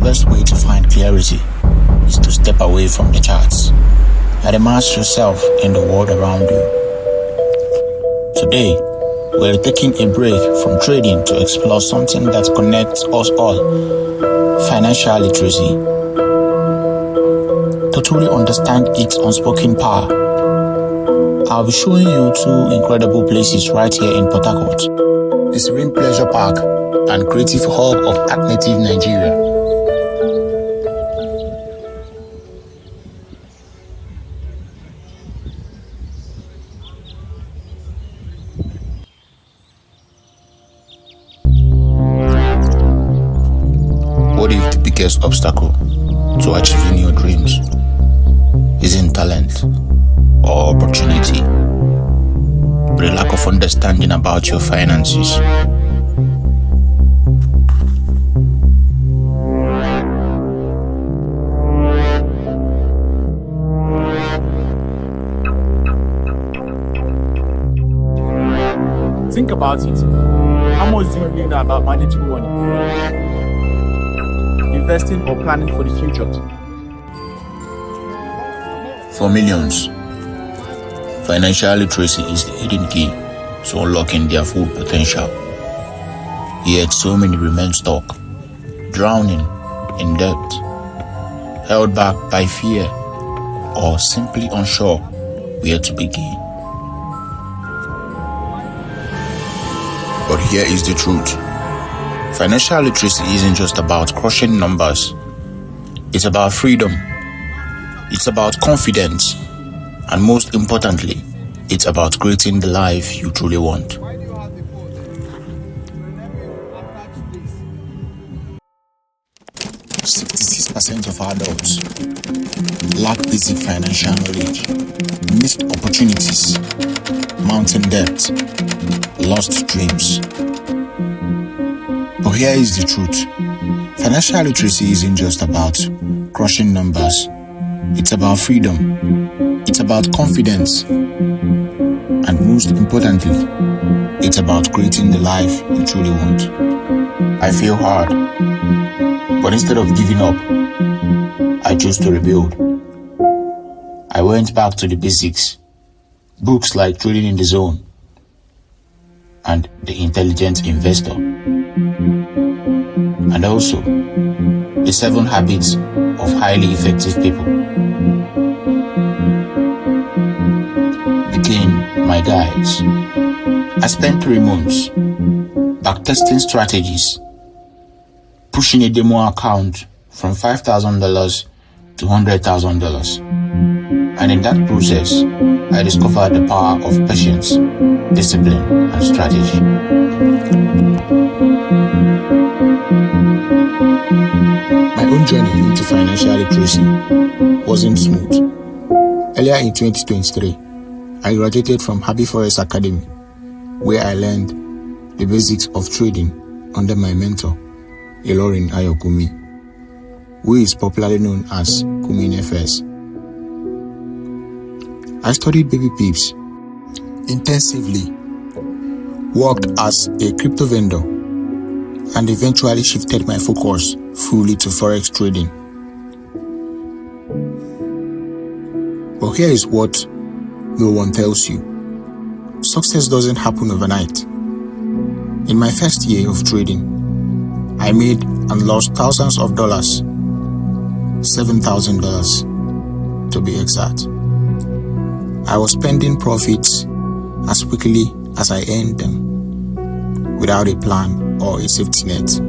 best way to find clarity is to step away from the charts and immerse yourself in the world around you. Today, we're taking a break from trading to explore something that connects us all: financial literacy. To truly understand its unspoken power, I'll be showing you two incredible places right here in Port Harcourt, the serene pleasure park and creative hub of Art Native Nigeria. What if the biggest obstacle to achieving your dreams isn't talent or opportunity, but a lack of understanding about your finances? Think about it. How much do you know about managing money, investing, or planning for the future? For millions, financial literacy is the hidden key to unlocking their full potential. Yet so many remain stuck, drowning in debt, held back by fear, or simply unsure where to begin. But here is the truth. Financial literacy isn't just about crushing numbers. It's about freedom. It's about confidence. And most importantly, it's about creating the life you truly want. 66% of adults lack basic financial knowledge, missed opportunities, mounting debt, lost dreams. But here is the truth. Financial literacy isn't just about crushing numbers. It's about freedom. It's about confidence. And most importantly, it's about creating the life you truly want. I feel hard, but instead of giving up, I chose to rebuild. I went back to the basics. Books like Trading in the Zone and The Intelligent Investor, and also The 7 Habits of Highly Effective People became my guides. I spent 3 months backtesting strategies, pushing a demo account from $5,000 to $100,000. And in that process, I discovered the power of patience, discipline, and strategy. My own journey into financial literacy wasn't smooth. Earlier in 2023, I graduated from Happy Forest Academy, where I learned the basics of trading under my mentor, Ilorin Ayokumi, who is popularly known as Kumi Nefes. I studied baby pips intensively, worked as a crypto vendor, and eventually shifted my focus fully to forex trading. But here is what no one tells you. Success doesn't happen overnight. In my first year of trading, I made and lost thousands of dollars, $7,000 to be exact. I was spending profits as quickly as I earned them, without a plan or a safety net.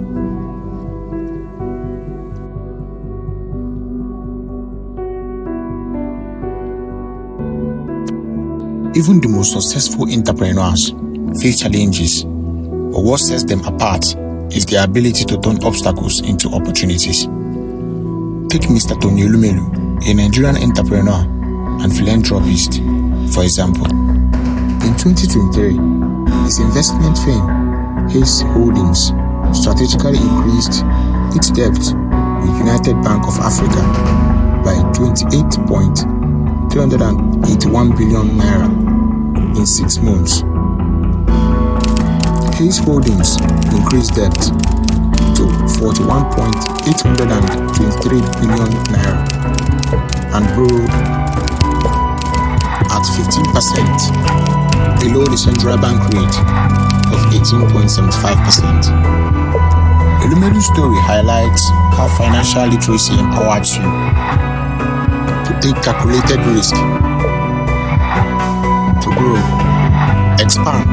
Even the most successful entrepreneurs face challenges, but what sets them apart is their ability to turn obstacles into opportunities. Take Mr. Tony Olumelu, a Nigerian entrepreneur and philanthropist, for example. In 2023, his investment firm, His Holdings, strategically increased its debt with United Bank of Africa by 28.381 billion naira in 6 months. His Holdings increased debt to 41.823 billion naira and borrowed at 15% below the central bank rate of 18.75%. Elumedu's story highlights how financial literacy empowers you to take calculated risk, to grow, expand,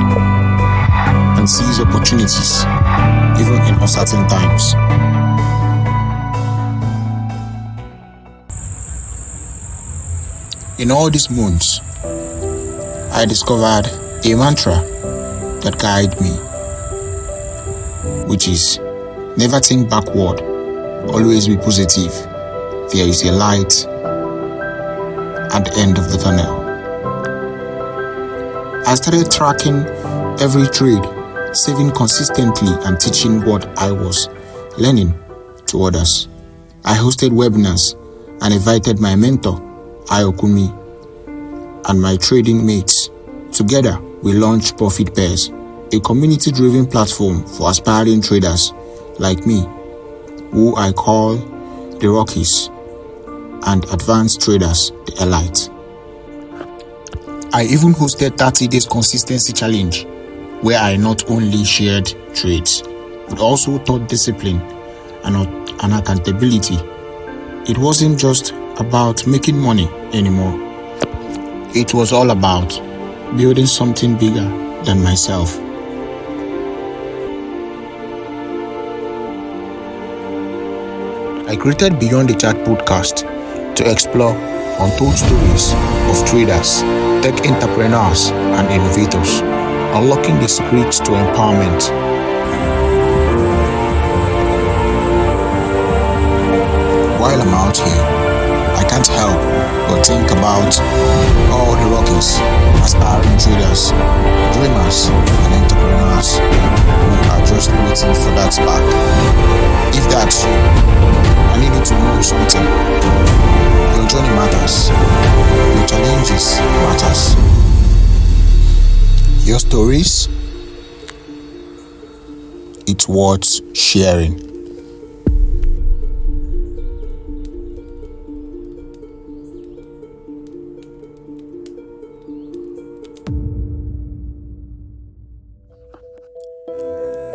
and seize opportunities, even in uncertain times. In all these months, I discovered a mantra that guides me, which is never think backward, always be positive. There is a light at the end of the tunnel. I started tracking every trade, saving consistently and teaching what I was learning to others. I hosted webinars and invited my mentor, Ayokumi, and my trading mates. Together, we launched Profit Pairs, a community-driven platform for aspiring traders like me, who I call the Rockies, and advanced traders, the Elite. I even hosted 30 days consistency challenge, where I not only shared trades, but also taught discipline and accountability. It wasn't just about making money anymore. It was all about building something bigger than myself. I created Beyond the Chat podcast to explore untold stories of traders, tech entrepreneurs, and innovators, unlocking the secrets to empowerment. While I'm out here, I can't help but think about all the Rockies, aspiring traders, dreamers, and entrepreneurs who are just waiting for that spark. If that's you, I need you to know something. Your journey matters. Your challenges matters. Your stories, it's worth sharing.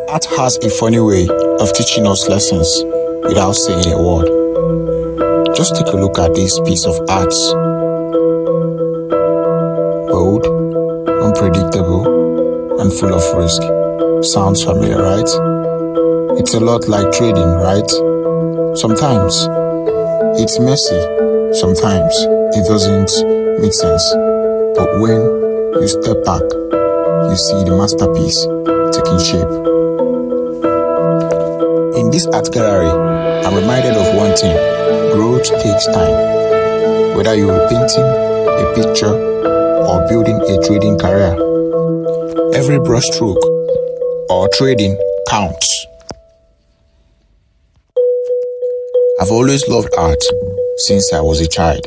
Art has a funny way of teaching us lessons without saying a word. Just take a look at this piece of art. Bold, unpredictable, and full of risk. Sounds familiar, right? It's a lot like trading, right? Sometimes it's messy, sometimes it doesn't make sense. But when you step back, you see the masterpiece taking shape. In this art gallery, I'm reminded of one thing: growth takes time. Whether you're painting a picture or building a trading career, every brushstroke or trading counts. I've always loved art since I was a child,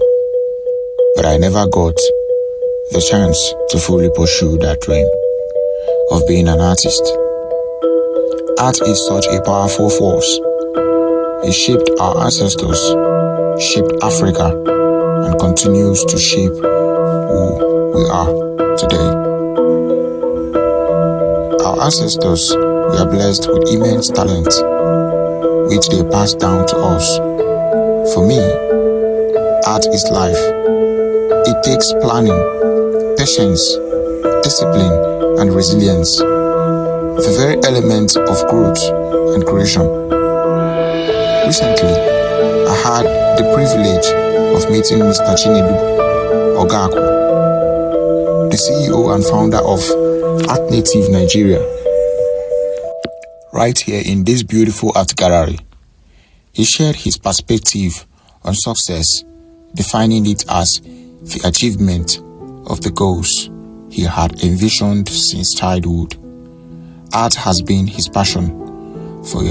but I never got the chance to fully pursue that dream of being an artist. Art is such a powerful force. It shaped our ancestors, shaped Africa, and continues to shape who we are today. Our ancestors were blessed with immense talent, which they passed down to us. For me, art is life. It takes planning, patience, discipline, and resilience, the very elements of growth and creation. Recently, I had the privilege of meeting Mr. Chinedu Ogaku, the CEO and founder of Art Native Nigeria, right here in this beautiful art gallery. He shared his perspective on success, defining it as the achievement of the goals he had envisioned since childhood. Art has been his passion for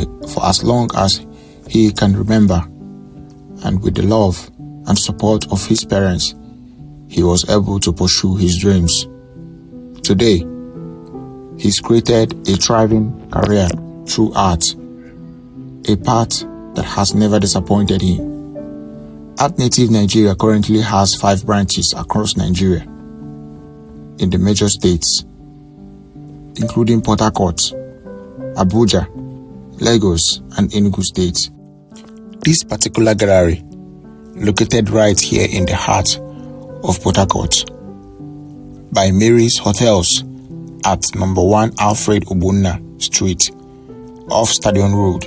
as long as he can remember, and with the love and support of his parents, he was able to pursue his dreams. Today, he's created a thriving career through art, a path that has never disappointed him. Art Native Nigeria currently has 5 branches across Nigeria in the major states, including Port Harcourt, Abuja, Lagos, and Enugu State. This particular gallery, located right here in the heart of Port Harcourt, by Mary's Hotels at number 1 Alfred Obunna Street, off Stadion Road,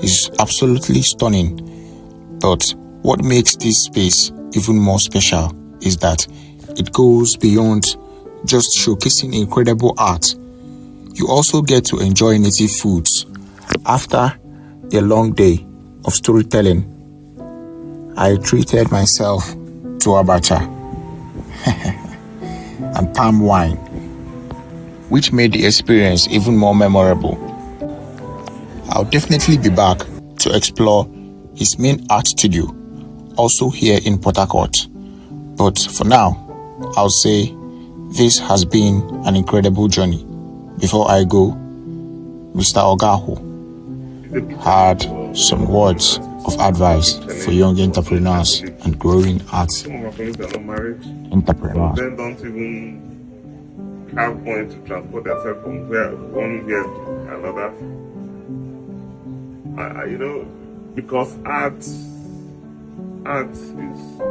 is absolutely stunning. But what makes this space even more special is that it goes beyond just showcasing incredible art. You also get to enjoy native foods. After a long day of storytelling, I treated myself to abacha and palm wine, which made the experience even more memorable. I'll definitely be back to explore his main art studio, also here in Port Harcourt. But for now, I'll say this has been an incredible journey. Before I go, Mr. Ogahu had some words of advice for young entrepreneurs and growing art entrepreneurs. Then don't even have money to transport themselves from one year to another. Because art is,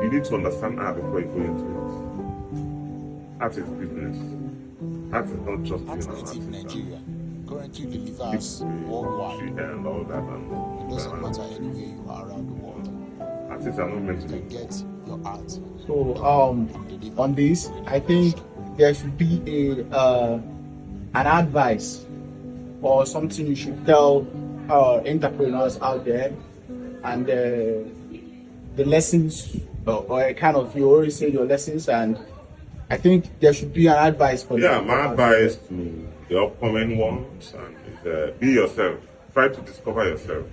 you need to understand art before you go into it. Art is business. Art is not just Art Native Nigeria currently delivers worldwide. And all that. It doesn't matter anywhere you are around the world. Artists are not meant to You can get your art. So on this, I think there should be an advice or something you should tell entrepreneurs out there, and the lessons, or kind of, you always say your lessons, and I think there should be an advice for them. My advice to the upcoming ones is be yourself. Try to discover yourself.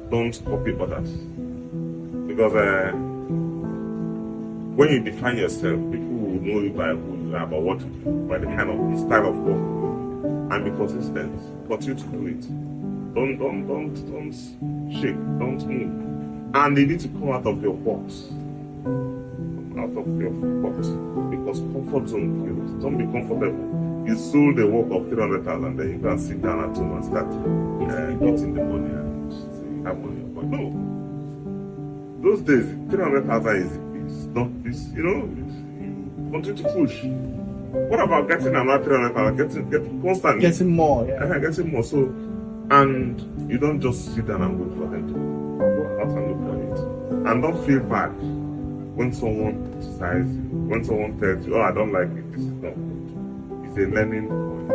Don't copy others. Because when you define yourself, people will know you by who you are, by what you do, by the kind of style of work, and be consistent. Continue to do it. Don't shake, don't move. And you need to come out of your box. Because comfort zone kills. Don't be comfortable. You sold a work of 300,000, then you can sit down at home and start getting the money and say you have money. But no, those days 300,000 is not this. You continue to push. What about getting another 300,000? Getting constant, getting more, yeah. Getting more. So, and you don't just sit down and wait for them to go out and look for it. And don't feel bad when someone criticizes you, when someone tells you, "Oh, I don't like it. This is not good." It's a learning point.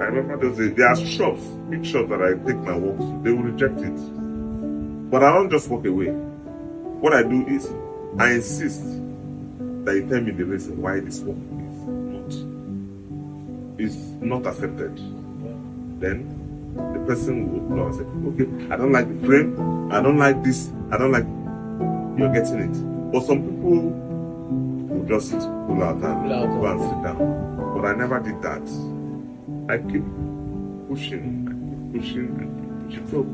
I remember there are shops, big shops that I take my work to. They will reject it, but I don't just walk away. What I do is I insist that you tell me the reason why this work is not accepted. Then the person will go and say, "Okay, I don't like the frame. I don't like this. I don't like." You're getting it. But some people will just pull out and go and sit down. But I never did that. I keep pushing. So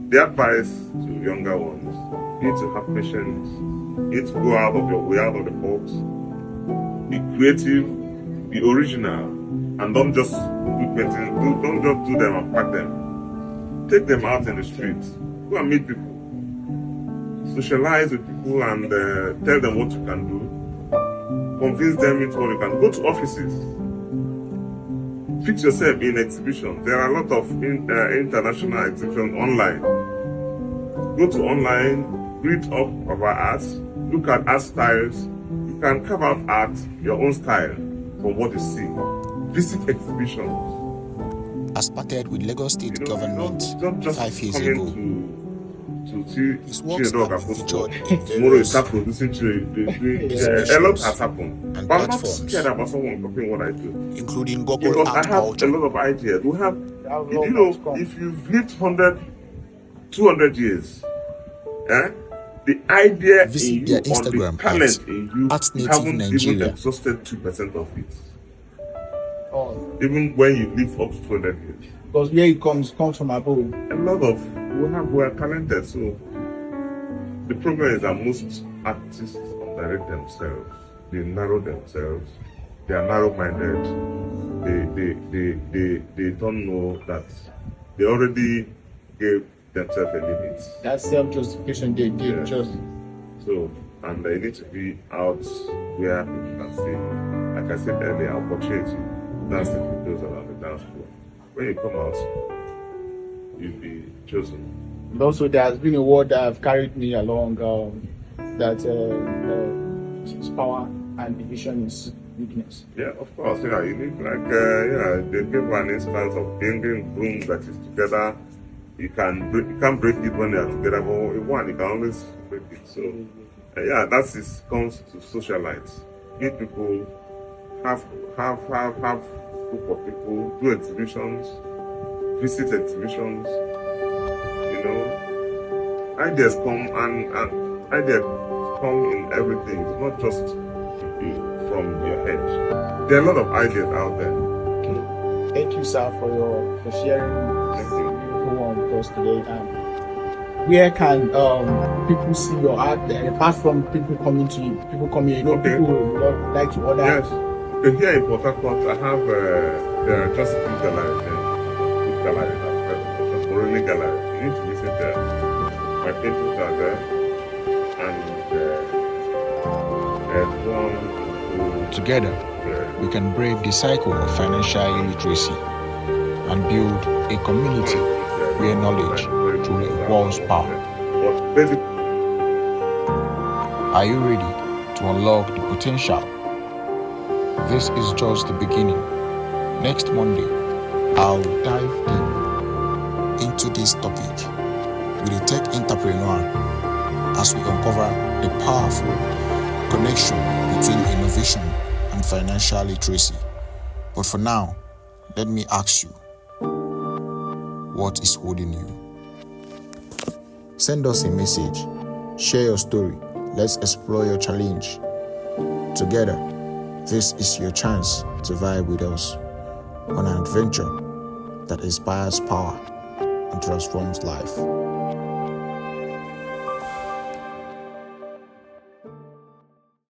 the advice to younger ones, you need to have patience. You need to go out of your way, out of the box. Be creative, be original, and don't just do painting. Don't just do them and pack them. Take them out in the streets. Go and meet people. Socialize with people and tell them what you can do. Convince them into what you can do. Go to offices. Fix yourself in exhibitions. There are a lot of international exhibitions online. Go to online, read up about art, look at art styles. You can carve out art, your own style, from what you see. Visit exhibitions. As started with Lagos State government don't just 5 years come ago. To see His works dog have are been supposed to featured in tomorrow you various start producing children. exhibitions A lot has happened. and But I'm not platforms, scared about someone copying what I do. including global Because I art have culture. a lot of ideas. We have, Have if you've lived 100, 200 years, the idea Visit in you their or the Instagram talent at in you, Art you Native haven't even Nigeria. exhausted 2% of it. Oh, Even when you live up to 200 years. because where it comes from above. A lot of we are talented, so the problem is that most artists underrate themselves. They narrow themselves. They are narrow-minded. They don't know that they already gave themselves a limit. That self-justification they Yeah. just. So, and they need to be out where people can see, like I said earlier, opportunity. That's the videos around the dance floor. When you come out, you'll be chosen. And also, there has been a word that have carried me along, that is power and division is weakness. Yeah, of course. Yeah, you need they give an instance of bringing rooms that is together. You can't break it when they are together, but with one you can always break it. So comes to socialites. Meet people, have group of people, do exhibitions, visit exhibitions. You know, ideas come and ideas come in everything. It's not just from your head. There are a lot of ideas out there. Okay. Thank you, sir, for sharing this beautiful one with us today. And where can people see your art there? Apart from people coming to you, people come here, Okay. people would like to order. Yes. Okay, here in Port Harcourt, I have there are just two galleries there. Two galleries the Moroni Gallery. You need to visit there. My paintings are there. And there's one Together, we can break the cycle of financial illiteracy and build a community where knowledge truly equals power. But basically, Are you ready to unlock the potential? This is just the beginning. Next Monday, I'll dive deep into this topic with a tech entrepreneur as we uncover the powerful connection between innovation and financial literacy. But for now, let me ask you, what is holding you? Send us a message, share your story, let's explore your challenge. Together, this is your chance to vibe with us on an adventure that inspires power and transforms life.